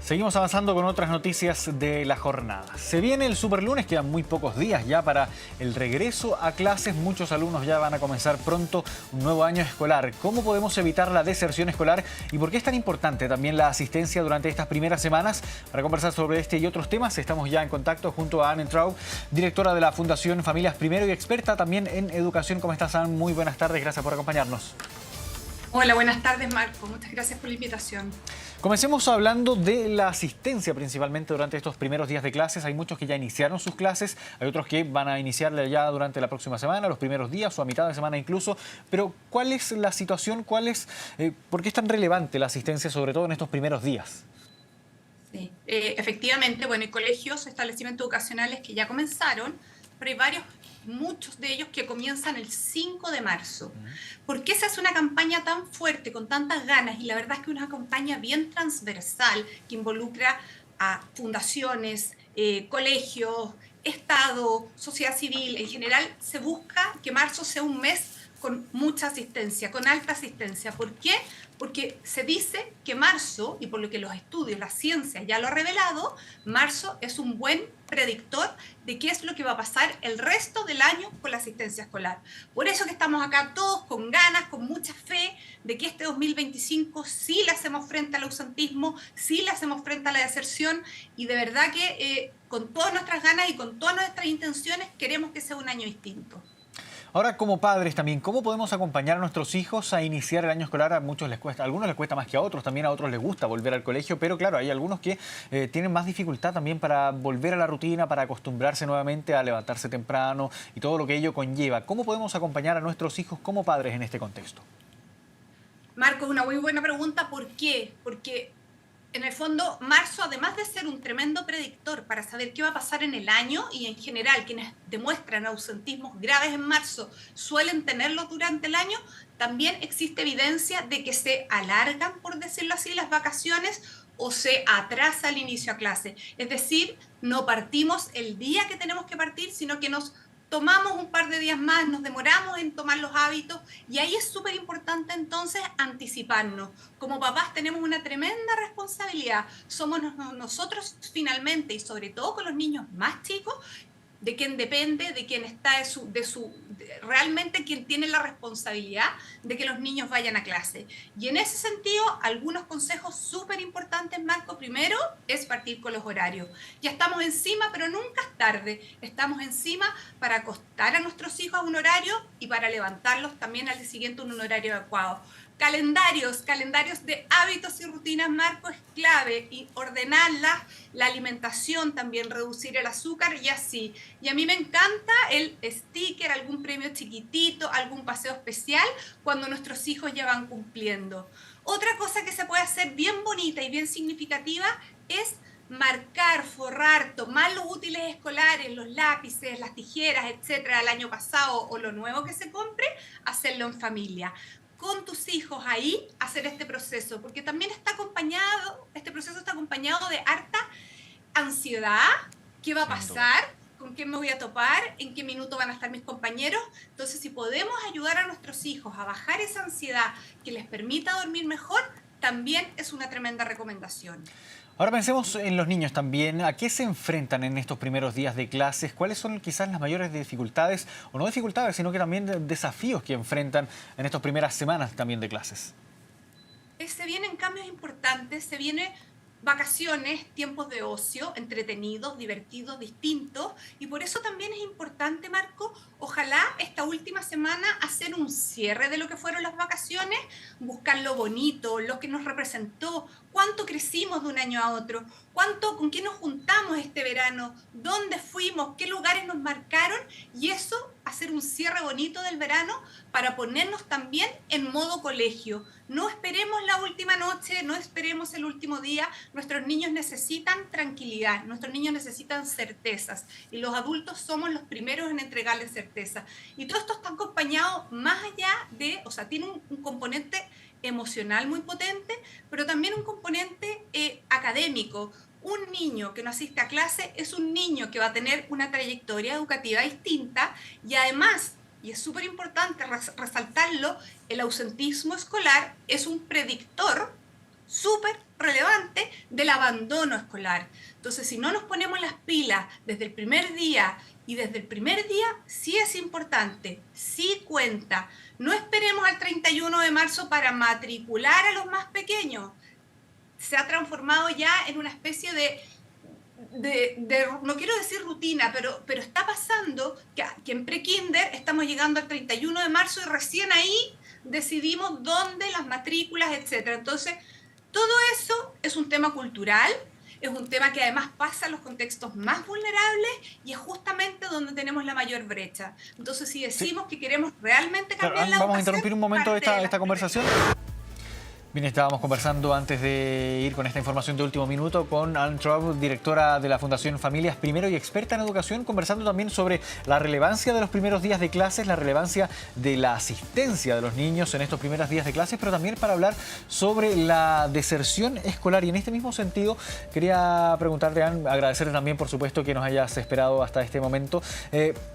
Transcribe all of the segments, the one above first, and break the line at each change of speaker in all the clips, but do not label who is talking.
Seguimos avanzando con otras noticias de la jornada. Se viene el superlunes, quedan muy pocos días ya para el regreso a clases. Muchos alumnos ya van a comenzar pronto un nuevo año escolar. ¿Cómo podemos evitar la deserción escolar y por qué es tan importante también la asistencia durante estas primeras semanas? Para conversar sobre este y otros temas, estamos ya en contacto junto a Anne Traub, directora de la Fundación Familias Primero y experta también en educación. ¿Cómo estás, Anne? Muy buenas tardes, gracias por acompañarnos.
Hola, buenas tardes, Marco. Muchas gracias por la invitación.
Comencemos hablando de la asistencia principalmente durante estos primeros días de clases. Hay muchos que ya iniciaron sus clases, hay otros que van a iniciarla ya durante la próxima semana, los primeros días o a mitad de semana incluso. Pero ¿cuál es la situación? ¿Por qué es tan relevante la asistencia, sobre todo en estos primeros días?
Sí, efectivamente, bueno, hay colegios, establecimientos educacionales que ya comenzaron, pero hay muchos de ellos que comienzan el 5 de marzo. ¿Por qué se hace una campaña tan fuerte, con tantas ganas? Y la verdad es que es una campaña bien transversal que involucra a fundaciones, colegios, Estado, sociedad civil. En general, se busca que marzo sea un mes con mucha asistencia, con alta asistencia. ¿Por qué? Porque se dice que marzo, y por lo que los estudios, la ciencia ya lo ha revelado, marzo es un buen predictor de qué es lo que va a pasar el resto del año con la asistencia escolar. Por eso que estamos acá todos con ganas, con mucha fe de que este 2025 sí le hacemos frente al ausentismo, sí le hacemos frente a la deserción, y de verdad que con todas nuestras ganas y con todas nuestras intenciones queremos que sea un año distinto.
Ahora, como padres también, ¿cómo podemos acompañar a nuestros hijos a iniciar el año escolar? A muchos les cuesta, a algunos les cuesta más que a otros, también a otros les gusta volver al colegio, pero claro, hay algunos que tienen más dificultad también para volver a la rutina, para acostumbrarse nuevamente a levantarse temprano y todo lo que ello conlleva. ¿Cómo podemos acompañar a nuestros hijos como padres en este contexto?
Marco, una muy buena pregunta. ¿Por qué? Porque en el fondo, marzo, además de ser un tremendo predictor para saber qué va a pasar en el año, y en general quienes demuestran ausentismos graves en marzo suelen tenerlo durante el año, también existe evidencia de que se alargan, por decirlo así, las vacaciones o se atrasa el inicio a clase. Es decir, no partimos el día que tenemos que partir, sino que nos tomamos un par de días más, nos demoramos en tomar los hábitos, y ahí es súper importante entonces anticiparnos. Como papás tenemos una tremenda responsabilidad, somos nosotros finalmente, y sobre todo con los niños más chicos, de quien depende, de quien está realmente quien tiene la responsabilidad de que los niños vayan a clase. Y en ese sentido, algunos consejos súper importantes, Marco. Primero es partir con los horarios. Ya estamos encima, pero nunca es tarde. Estamos encima para acostar a nuestros hijos a un horario y para levantarlos también al día siguiente en un horario adecuado. Calendarios de hábitos y rutinas, Marco, es clave, y ordenarlas, la alimentación también, reducir el azúcar y así. Y a mí me encanta el sticker, algún premio chiquitito, algún paseo especial cuando nuestros hijos ya van cumpliendo. Otra cosa que se puede hacer bien bonita y bien significativa es marcar, forrar, tomar los útiles escolares, los lápices, las tijeras, etcétera, el año pasado o lo nuevo que se compre, hacerlo en familia. Con tus hijos ahí, hacer este proceso, porque también este proceso está acompañado de harta ansiedad. ¿Qué va a pasar? ¿Con quién me voy a topar? ¿En qué minuto van a estar mis compañeros? Entonces, si podemos ayudar a nuestros hijos a bajar esa ansiedad que les permita dormir mejor, también es una tremenda recomendación.
Ahora pensemos en los niños también. ¿A qué se enfrentan en estos primeros días de clases? ¿Cuáles son quizás las mayores dificultades, o no dificultades, sino que también desafíos que enfrentan en estas primeras semanas también de clases?
Se vienen cambios importantes, se vienen vacaciones, tiempos de ocio, entretenidos, divertidos, distintos, y por eso también es importante, Marco, ojalá esta última semana hacer un cierre de lo que fueron las vacaciones, buscar lo bonito, lo que nos representó, cuánto crecimos de un año a otro, con qué nos juntamos este verano, dónde fuimos, qué lugares nos marcaron, y eso, hacer un cierre bonito del verano para ponernos también en modo colegio. No esperemos la última noche, no esperemos el último día. Nuestros niños necesitan tranquilidad, nuestros niños necesitan certezas, y los adultos somos los primeros en entregarles certeza. Y todo esto está acompañado más allá tiene un componente emocional muy potente, pero también un componente académico. Un niño que no asiste a clase es un niño que va a tener una trayectoria educativa distinta, y además, y es súper importante resaltarlo, el ausentismo escolar es un predictor súper relevante del abandono escolar. Entonces, si no nos ponemos las pilas desde el primer día, y desde el primer día sí es importante, sí cuenta. No esperemos al 31 de marzo para matricular a los más pequeños. Se ha transformado ya en una especie no quiero decir rutina, pero está pasando que en prekinder estamos llegando al 31 de marzo y recién ahí decidimos dónde, las matrículas, etc. Entonces, todo eso es un tema cultural, es un tema que además pasa en los contextos más vulnerables y es justamente donde tenemos la mayor brecha. Entonces, si decimos que queremos realmente cambiar la educación...
Vamos a interrumpir un momento esta conversación. Bien, estábamos conversando antes de ir con esta información de último minuto con Anne Traub, directora de la Fundación Familias Primero y experta en educación, conversando también sobre la relevancia de los primeros días de clases, la relevancia de la asistencia de los niños en estos primeros días de clases, pero también para hablar sobre la deserción escolar. Y en este mismo sentido, quería preguntarte, Anne, agradecerte también, por supuesto, que nos hayas esperado hasta este momento.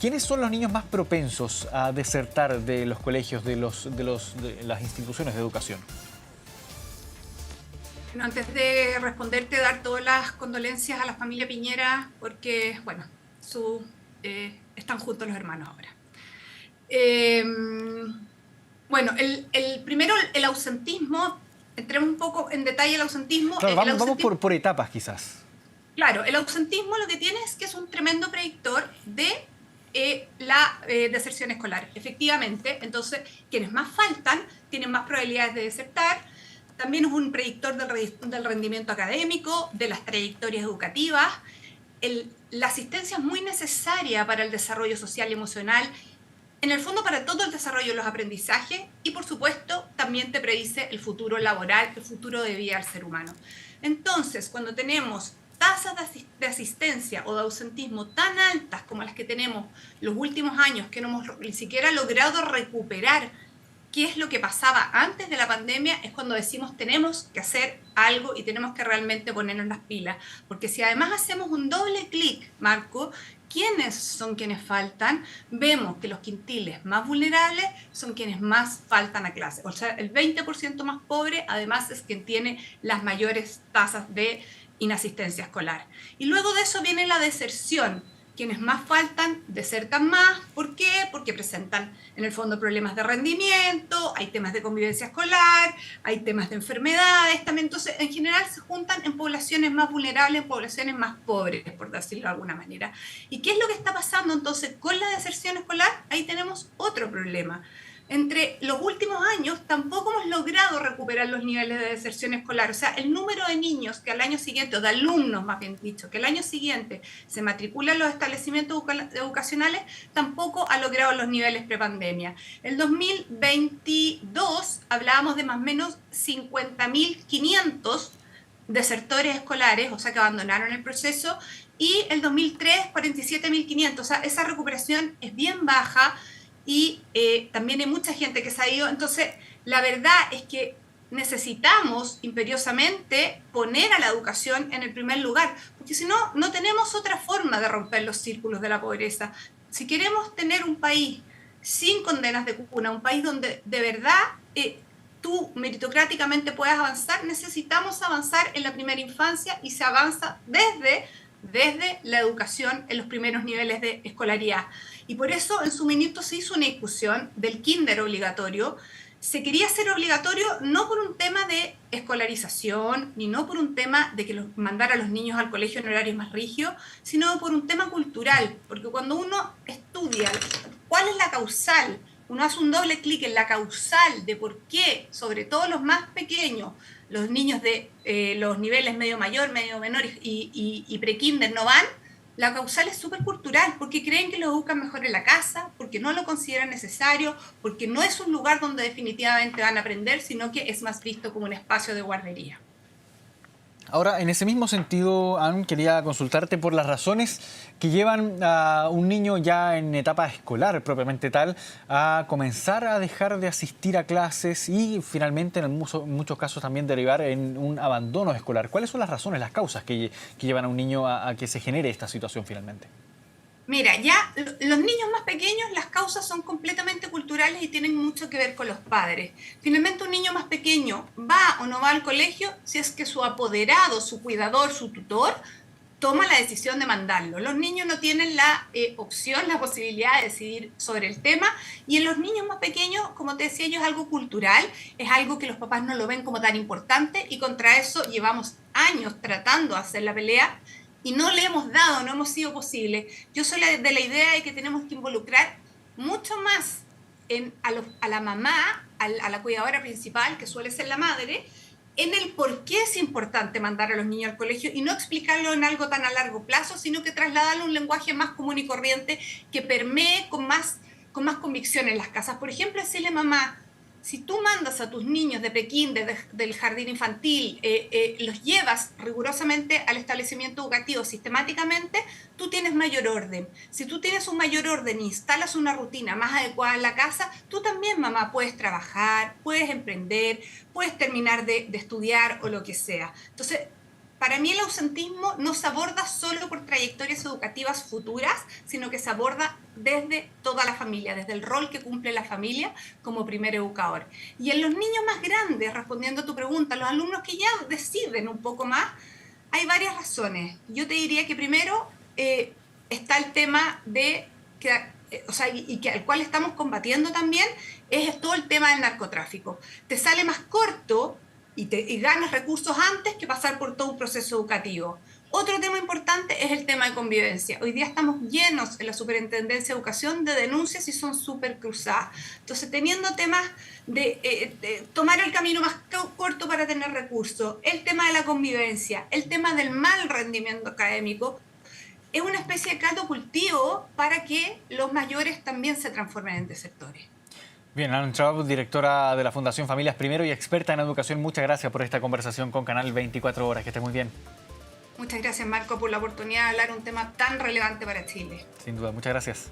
¿Quiénes son los niños más propensos a desertar de los colegios, de las instituciones de educación?
Bueno, antes de responderte, dar todas las condolencias a la familia Piñera, porque, bueno, están juntos los hermanos ahora. Bueno, primero, el ausentismo, entremos un poco en detalle el ausentismo.
Claro, vamos por etapas, quizás.
Claro, el ausentismo lo que tiene es que es un tremendo predictor de la deserción escolar. Efectivamente, entonces, quienes más faltan tienen más probabilidades de desertar. También es un predictor del rendimiento académico, de las trayectorias educativas. La asistencia es muy necesaria para el desarrollo social y emocional, en el fondo para todo el desarrollo de los aprendizajes y, por supuesto, también te predice el futuro laboral, el futuro de vida del ser humano. Entonces, cuando tenemos tasas de asistencia o de ausentismo tan altas como las que tenemos los últimos años, que no hemos ni siquiera logrado recuperar qué es lo que pasaba antes de la pandemia, es cuando decimos tenemos que hacer algo y tenemos que realmente ponernos las pilas. Porque si además hacemos un doble clic, Marco, ¿quiénes son quienes faltan? Vemos que los quintiles más vulnerables son quienes más faltan a clase. O sea, el 20% más pobre además es quien tiene las mayores tasas de inasistencia escolar. Y luego de eso viene la deserción. Quienes más faltan desertan más. ¿Por qué? Porque presentan en el fondo problemas de rendimiento, hay temas de convivencia escolar, hay temas de enfermedades también. Entonces, en general se juntan en poblaciones más vulnerables, en poblaciones más pobres, por decirlo de alguna manera. ¿Y qué es lo que está pasando entonces con la deserción escolar? Ahí tenemos otro problema. Entre los últimos años tampoco hemos logrado recuperar los niveles de deserción escolar. O sea, el número de niños que al año siguiente, o de alumnos más bien dicho, que al año siguiente se matriculan en los establecimientos educacionales, tampoco ha logrado los niveles prepandemia. El 2022 hablábamos de más o menos 50.500 desertores escolares, o sea, que abandonaron el proceso, y el 2003 47.500. O sea, esa recuperación es bien baja. Y también hay mucha gente que se ha ido. Entonces, la verdad es que necesitamos imperiosamente poner a la educación en el primer lugar, porque si no, no tenemos otra forma de romper los círculos de la pobreza. Si queremos tener un país sin condenas de cuna, un país donde de verdad tú meritocráticamente puedas avanzar, necesitamos avanzar en la primera infancia y se avanza desde la educación en los primeros niveles de escolaridad. Y por eso en su minuto se hizo una discusión del kinder obligatorio. Se quería hacer obligatorio no por un tema de escolarización, ni no por un tema de que mandar a los niños al colegio en horarios más rígidos, sino por un tema cultural. Porque cuando uno estudia cuál es la causal, uno hace un doble clic en la causal de por qué, sobre todo los más pequeños, los niños de los niveles medio mayor, medio menor y prekinder no van, la causal es súper cultural, porque creen que lo educan mejor en la casa, porque no lo consideran necesario, porque no es un lugar donde definitivamente van a aprender, sino que es más visto como un espacio de guardería.
Ahora, en ese mismo sentido, Anne, quería consultarte por las razones que llevan a un niño ya en etapa escolar propiamente tal a comenzar a dejar de asistir a clases y finalmente en muchos casos también derivar en un abandono escolar. ¿Cuáles son las razones, las causas que llevan a un niño a que se genere esta situación finalmente?
Mira, ya los niños más pequeños, las causas son completamente culturales y tienen mucho que ver con los padres. Finalmente, un niño más pequeño va o no va al colegio si es que su apoderado, su cuidador, su tutor toma la decisión de mandarlo. Los niños no tienen la opción, la posibilidad de decidir sobre el tema, y en los niños más pequeños, como te decía yo, es algo cultural, es algo que los papás no lo ven como tan importante, y contra eso llevamos años tratando de hacer la pelea y no le hemos dado, no hemos sido posible. Yo soy de la idea de que tenemos que involucrar mucho más a la mamá, a la cuidadora principal, que suele ser la madre, en el por qué es importante mandar a los niños al colegio y no explicarlo en algo tan a largo plazo, sino que trasladarlo a un lenguaje más común y corriente que permee con más convicción en las casas. Por ejemplo, decirle, mamá, si tú mandas a tus niños de Pekín, del jardín infantil, los llevas rigurosamente al establecimiento educativo sistemáticamente, tú tienes mayor orden. Si tú tienes un mayor orden e instalas una rutina más adecuada en la casa, tú también, mamá, puedes trabajar, puedes emprender, puedes terminar de estudiar o lo que sea. Entonces, para mí el ausentismo no se aborda solo por trayectorias educativas futuras, sino que se aborda desde toda la familia, desde el rol que cumple la familia como primer educador. Y en los niños más grandes, respondiendo a tu pregunta, los alumnos que ya deciden un poco más, hay varias razones. Yo te diría que primero está el tema de que y que al cual estamos combatiendo también, es todo el tema del narcotráfico. Te sale más corto y ganas recursos antes que pasar por todo un proceso educativo. Otro tema importante es el tema de convivencia. Hoy día estamos llenos en la Superintendencia de Educación de denuncias y son súper cruzadas. Entonces, teniendo temas de tomar el camino más corto para tener recursos, el tema de la convivencia, el tema del mal rendimiento académico, es una especie de caldo cultivo para que los mayores también se transformen en desertores.
Bien, Alan Traub, directora de la Fundación Familias Primero y experta en educación, muchas gracias por esta conversación con Canal 24 Horas. Que esté muy bien.
Muchas gracias, Marco, por la oportunidad de hablar un tema tan relevante para Chile.
Sin duda, muchas gracias.